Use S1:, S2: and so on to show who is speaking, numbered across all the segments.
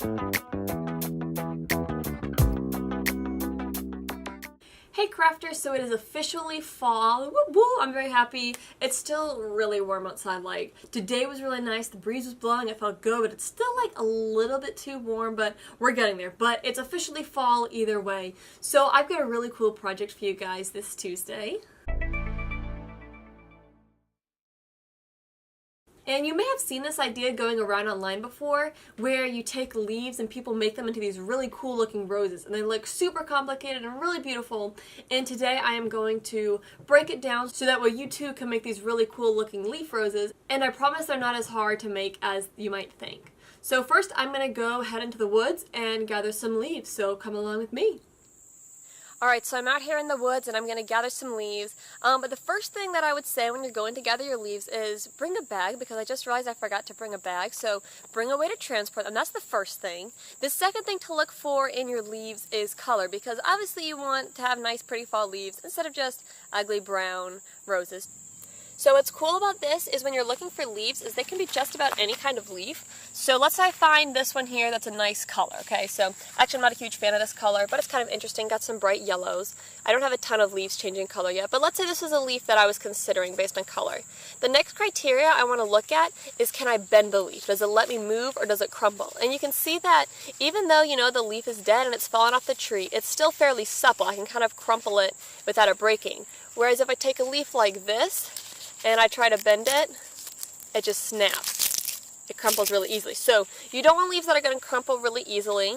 S1: Hey crafters, so it is officially fall. Woo woo, I'm very happy. It's still really warm outside. Like, today was really nice, the breeze was blowing, it felt good, but it's still like a little bit too warm, but we're getting there. But it's officially fall either way. So I've got a really cool project for you guys this Tuesday. And you may have seen this idea going around online before, where you take leaves and people make them into these really cool looking roses, and they look super complicated and really beautiful. And today I am going to break it down so that way you too can make these really cool looking leaf roses, and I promise they're not as hard to make as you might think. So first I'm going to go head into the woods and gather some leaves, so come along with me. Alright, so I'm out here in the woods and I'm going to gather some leaves, but the first thing that I would say when you're going to gather your leaves is bring a bag, because I just realized I forgot to bring a bag, so bring a way to transport them. That's the first thing. The second thing to look for in your leaves is color, because obviously you want to have nice pretty fall leaves instead of just ugly brown roses. So what's cool about this is when you're looking for leaves is they can be just about any kind of leaf. So let's say I find this one here that's a nice color, okay? So actually I'm not a huge fan of this color, but it's kind of interesting, got some bright yellows. I don't have a ton of leaves changing color yet, but let's say this is a leaf that I was considering based on color. The next criteria I want to look at is, can I bend the leaf? Does it let me move or does it crumble? And you can see that even though, you know, the leaf is dead and it's fallen off the tree, it's still fairly supple. I can kind of crumple it without it breaking. Whereas if I take a leaf like this, and I try to bend it, it just snaps. It crumples really easily. So you don't want leaves that are going to crumple really easily.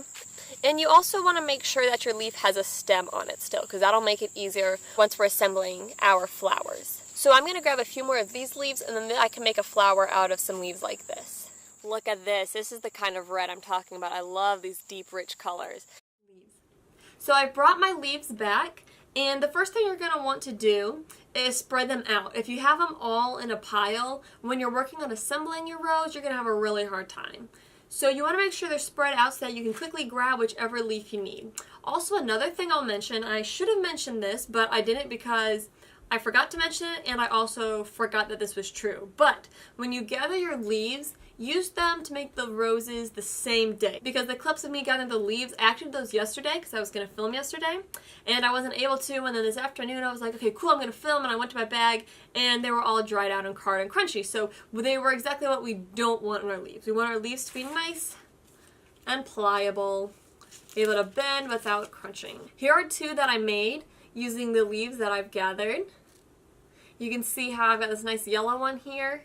S1: And you also want to make sure that your leaf has a stem on it still, because that'll make it easier once we're assembling our flowers. So I'm going to grab a few more of these leaves, and then I can make a flower out of some leaves like this. Look at this. This is the kind of red I'm talking about. I love these deep, rich colors. So I brought my leaves back, and the first thing you're going to want to do is spread them out. If you have them all in a pile, when you're working on assembling your rose, you're going to have a really hard time. So you want to make sure they're spread out so that you can quickly grab whichever leaf you need. Also, another thing I'll mention, I should have mentioned this, but I didn't because I forgot to mention it, and I also forgot that this was true. But when you gather your leaves, use them to make the roses the same day, because the clips of me gathering the leaves, I actually did those yesterday because I was going to film yesterday and I wasn't able to, and then this afternoon I was like, okay cool, I'm going to film, and I went to my bag and they were all dried out and hard and crunchy. So they were exactly what we don't want in our leaves. We want our leaves to be nice and pliable, able to bend without crunching. Here are two that I made using the leaves that I've gathered. You can see how I've got this nice yellow one here,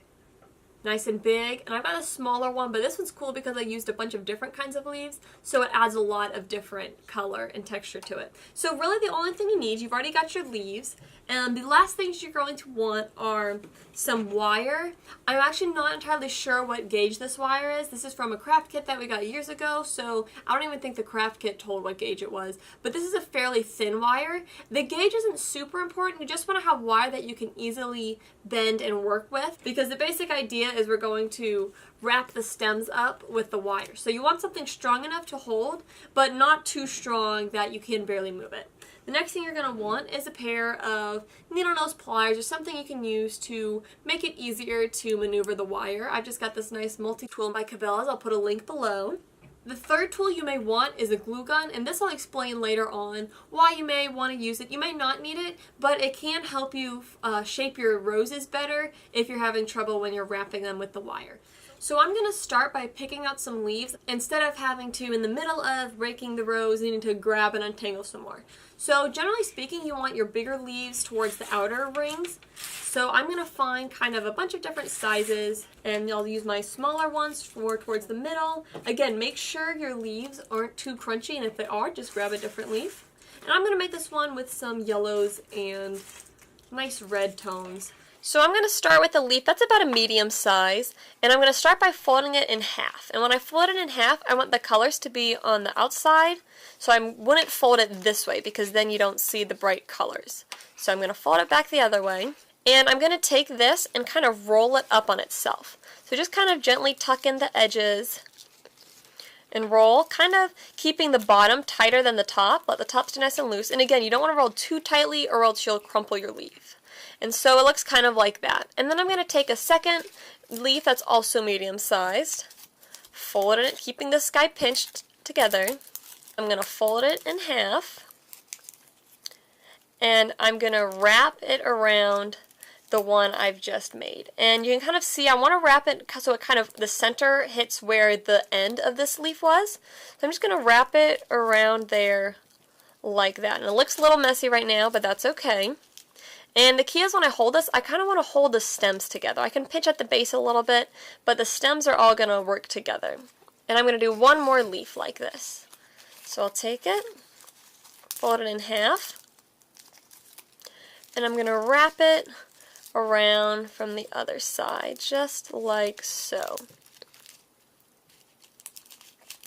S1: nice and big, and I've got a smaller one, but this one's cool because I used a bunch of different kinds of leaves, so it adds a lot of different color and texture to it. So really the only thing you need, you've already got your leaves, and the last things you're going to want are some wire. I'm actually not entirely sure what gauge this wire is. This is from a craft kit that we got years ago, so I don't even think the craft kit told what gauge it was, but this is a fairly thin wire. The gauge isn't super important, you just want to have wire that you can easily bend and work with, because the basic idea is we're going to wrap the stems up with the wire. So you want something strong enough to hold, but not too strong that you can barely move it. The next thing you're going to want is a pair of needle nose pliers, or something you can use to make it easier to maneuver the wire. I've just got this nice multi-tool by Cabela's. I'll put a link below. The third tool you may want is a glue gun, and this I'll explain later on why you may want to use it. You may not need it, but it can help you shape your roses better if you're having trouble when you're wrapping them with the wire. So I'm going to start by picking out some leaves instead of having to, in the middle of breaking the rose, needing to grab and untangle some more. So generally speaking, you want your bigger leaves towards the outer rings. So I'm going to find kind of a bunch of different sizes, and I'll use my smaller ones towards the middle. Again, make sure your leaves aren't too crunchy, and if they are, just grab a different leaf. And I'm going to make this one with some yellows and nice red tones. So I'm going to start with a leaf that's about a medium size, and I'm going to start by folding it in half. And when I fold it in half, I want the colors to be on the outside, so I wouldn't fold it this way because then you don't see the bright colors. So I'm going to fold it back the other way, and I'm going to take this and kind of roll it up on itself. So just kind of gently tuck in the edges and roll, kind of keeping the bottom tighter than the top. Let the top stay nice and loose. And again, you don't want to roll too tightly or else you'll crumple your leaf. And so it looks kind of like that. And then I'm going to take a second leaf that's also medium sized, fold it, keeping this guy pinched together. I'm going to fold it in half, and I'm going to wrap it around the one I've just made. And you can kind of see I want to wrap it so it kind of, the center hits where the end of this leaf was. So I'm just going to wrap it around there like that. And it looks a little messy right now, but that's okay. And the key is when I hold this, I kind of want to hold the stems together. I can pinch at the base a little bit, but the stems are all going to work together. And I'm going to do one more leaf like this. So I'll take it, fold it in half, and I'm going to wrap it around from the other side, just like so.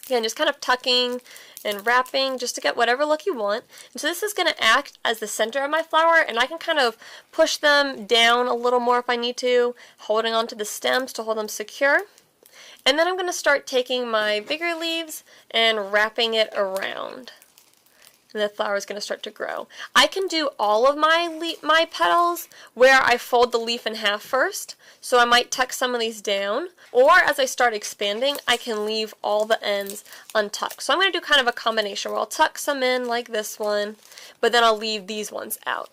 S1: Again, just kind of tucking and wrapping just to get whatever look you want. And so this is going to act as the center of my flower, and I can kind of push them down a little more if I need to, holding onto the stems to hold them secure. And then I'm going to start taking my bigger leaves and wrapping it around. And the flower is going to start to grow. I can do all of my petals where I fold the leaf in half first. So I might tuck some of these down. Or as I start expanding, I can leave all the ends untucked. So I'm going to do kind of a combination where I'll tuck some in like this one, but then I'll leave these ones out.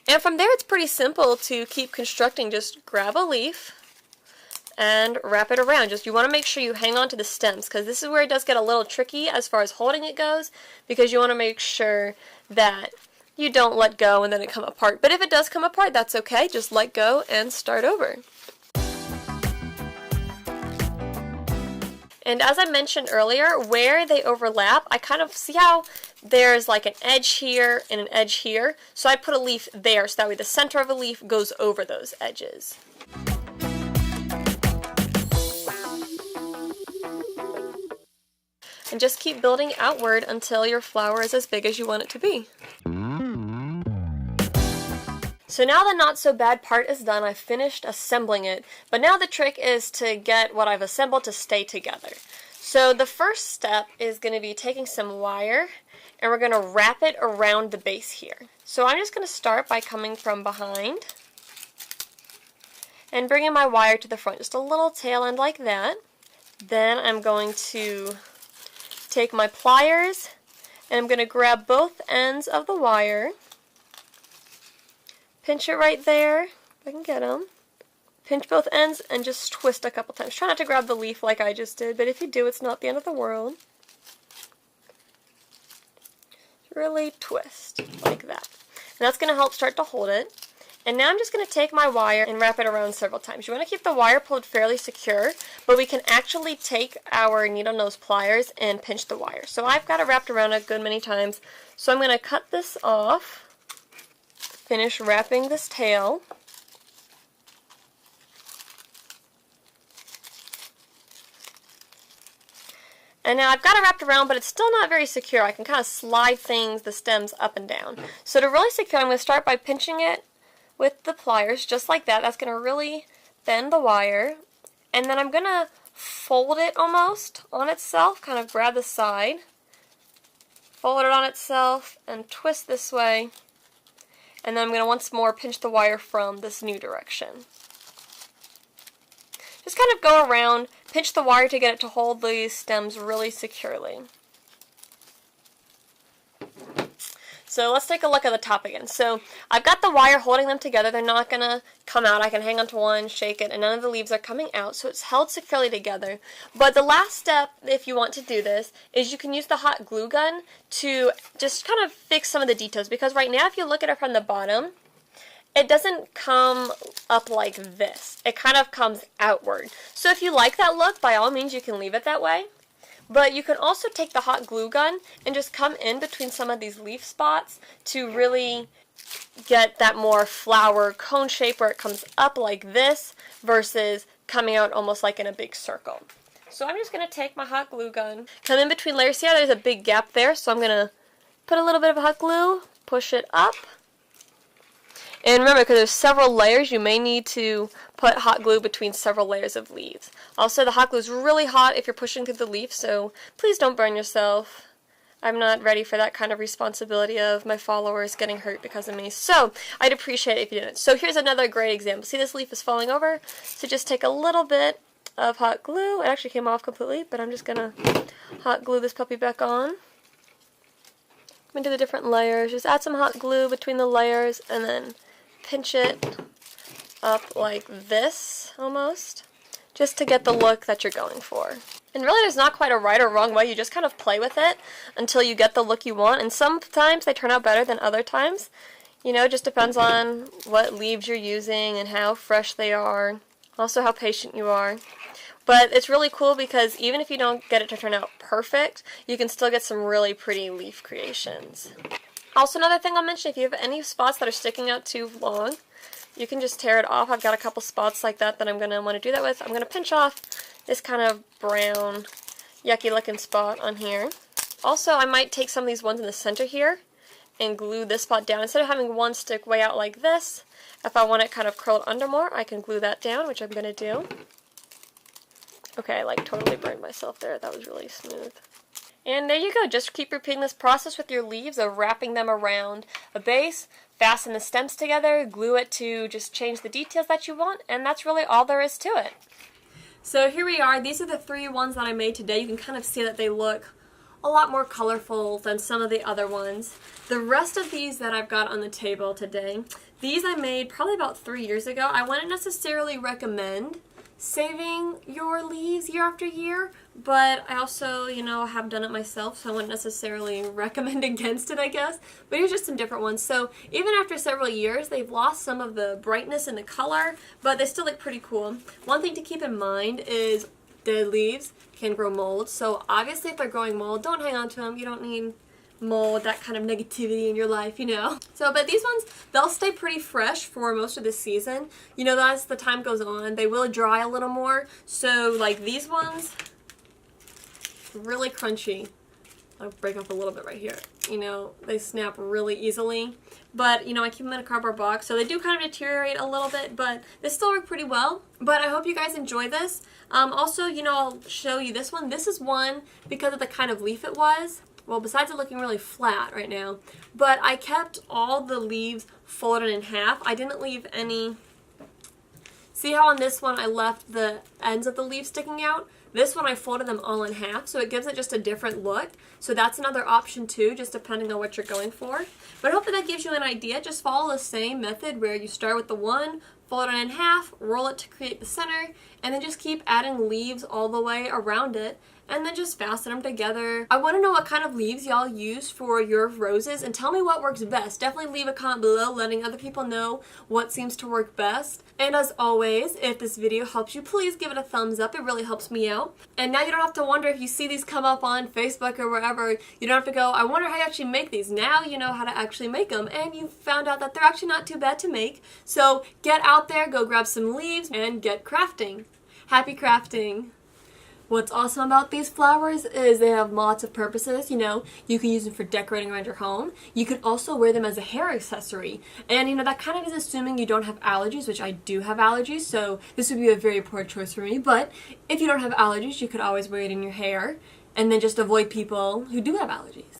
S1: And from there it's pretty simple to keep constructing. Just grab a leaf and wrap it around. Just you want to make sure you hang on to the stems, because this is where it does get a little tricky as far as holding it goes, because you want to make sure that you don't let go and then it come apart. But if it does come apart, that's okay. Just let go and start over. And as I mentioned earlier, where they overlap, I kind of see how there's like an edge here and an edge here. So I put a leaf there so that way the center of a leaf goes over those edges. And just keep building outward until your flower is as big as you want it to be. So now the not so bad part is done. I've finished assembling it, but now the trick is to get what I've assembled to stay together. So the first step is going to be taking some wire, and we're going to wrap it around the base here. So I'm just going to start by coming from behind and bringing my wire to the front, just a little tail end like that. Then I'm going to take my pliers, and I'm going to grab both ends of the wire, pinch it right there, if I can get them, pinch both ends, and just twist a couple times. Try not to grab the leaf like I just did, but if you do, it's not the end of the world. Really twist, like that. And that's going to help start to hold it. And now I'm just going to take my wire and wrap it around several times. You want to keep the wire pulled fairly secure, but we can actually take our needle nose pliers and pinch the wire. So I've got it wrapped around a good many times. So I'm going to cut this off, finish wrapping this tail. And now I've got it wrapped around, but it's still not very secure. I can kind of slide the stems up and down. So to really secure, I'm going to start by pinching it with the pliers, just like that. That's going to really bend the wire. And then I'm going to fold it almost on itself, kind of grab the side, fold it on itself, and twist this way. And then I'm going to once more pinch the wire from this new direction. Just kind of go around, pinch the wire to get it to hold these stems really securely. So let's take a look at the top again. So I've got the wire holding them together. They're not going to come out. I can hang onto one, shake it, and none of the leaves are coming out. So it's held securely together. But the last step, if you want to do this, is you can use the hot glue gun to just kind of fix some of the details. Because right now, if you look at it from the bottom, it doesn't come up like this. It kind of comes outward. So if you like that look, by all means, you can leave it that way. But you can also take the hot glue gun and just come in between some of these leaf spots to really get that more flower cone shape where it comes up like this versus coming out almost like in a big circle. So I'm just going to take my hot glue gun, come in between layers. See how there's a big gap there? So I'm going to put a little bit of hot glue, push it up. And remember, because there's several layers, you may need to put hot glue between several layers of leaves. Also, the hot glue is really hot if you're pushing through the leaf, so please don't burn yourself. I'm not ready for that kind of responsibility of my followers getting hurt because of me. So I'd appreciate it if you didn't. So here's another great example. See, this leaf is falling over, so just take a little bit of hot glue. It actually came off completely, but I'm just gonna hot glue this puppy back on. Into the different layers. Just add some hot glue between the layers and then pinch it up like this almost, just to get the look that you're going for. And really there's not quite a right or wrong way, you just kind of play with it until you get the look you want, and sometimes they turn out better than other times. You know, it just depends on what leaves you're using and how fresh they are, also how patient you are. But it's really cool because even if you don't get it to turn out perfect, you can still get some really pretty leaf creations. Also, another thing I'll mention, if you have any spots that are sticking out too long, you can just tear it off. I've got a couple spots like that I'm going to want to do that with. I'm going to pinch off this kind of brown, yucky looking spot on here. Also, I might take some of these ones in the center here and glue this spot down. Instead of having one stick way out like this, if I want it kind of curled under more, I can glue that down, which I'm going to do. Okay, I like totally burned myself there. That was really smooth. And there you go. Just keep repeating this process with your leaves of wrapping them around a base, fasten the stems together, glue it to just change the details that you want, and that's really all there is to it. So here we are. These are the 3 ones that I made today. You can kind of see that they look a lot more colorful than some of the other ones. The rest of these that I've got on the table today, these I made probably about 3 years ago. I wouldn't necessarily recommend saving your leaves year after year, but I also, you know, have done it myself, so I wouldn't necessarily recommend against it, I guess. But here's just some different ones. So even after several years, they've lost some of the brightness and the color, but they still look pretty cool. One thing to keep in mind is the leaves can grow mold, so obviously if they're growing mold, don't hang on to them. You don't need mold, that kind of negativity in your life, you know. So, but these ones, they'll stay pretty fresh for most of the season. You know, as the time goes on, they will dry a little more. So, like these ones, really crunchy. I'll break off a little bit right here. You know, they snap really easily. But, you know, I keep them in a cardboard box, so they do kind of deteriorate a little bit, but they still work pretty well. But I hope you guys enjoy this. Also, you know, I'll show you this one. This is one because of the kind of leaf it was. Well, besides it looking really flat right now, but I kept all the leaves folded in half. I didn't leave any. See how on this one I left the ends of the leaves sticking out? This one I folded them all in half, so it gives it just a different look. So that's another option too, just depending on what you're going for. But hopefully that gives you an idea. Just follow the same method where you start with the one, fold it in half, roll it to create the center, and then just keep adding leaves all the way around it, and then just fasten them together. I want to know what kind of leaves y'all use for your roses, and tell me what works best. Definitely leave a comment below letting other people know what seems to work best. And as always, if this video helps you, please give it a thumbs up. It really helps me out. And now you don't have to wonder if you see these come up on Facebook or wherever. You don't have to go, I wonder how you actually make these. Now you know how to actually make them, and you found out that they're actually not too bad to make. So get out there, go grab some leaves, and get crafting. Happy crafting! What's awesome about these flowers is they have lots of purposes. You know, you can use them for decorating around your home. You could also wear them as a hair accessory. And you know, that kind of is assuming you don't have allergies, which I do have allergies, so this would be a very poor choice for me. But if you don't have allergies, you could always wear it in your hair and then just avoid people who do have allergies.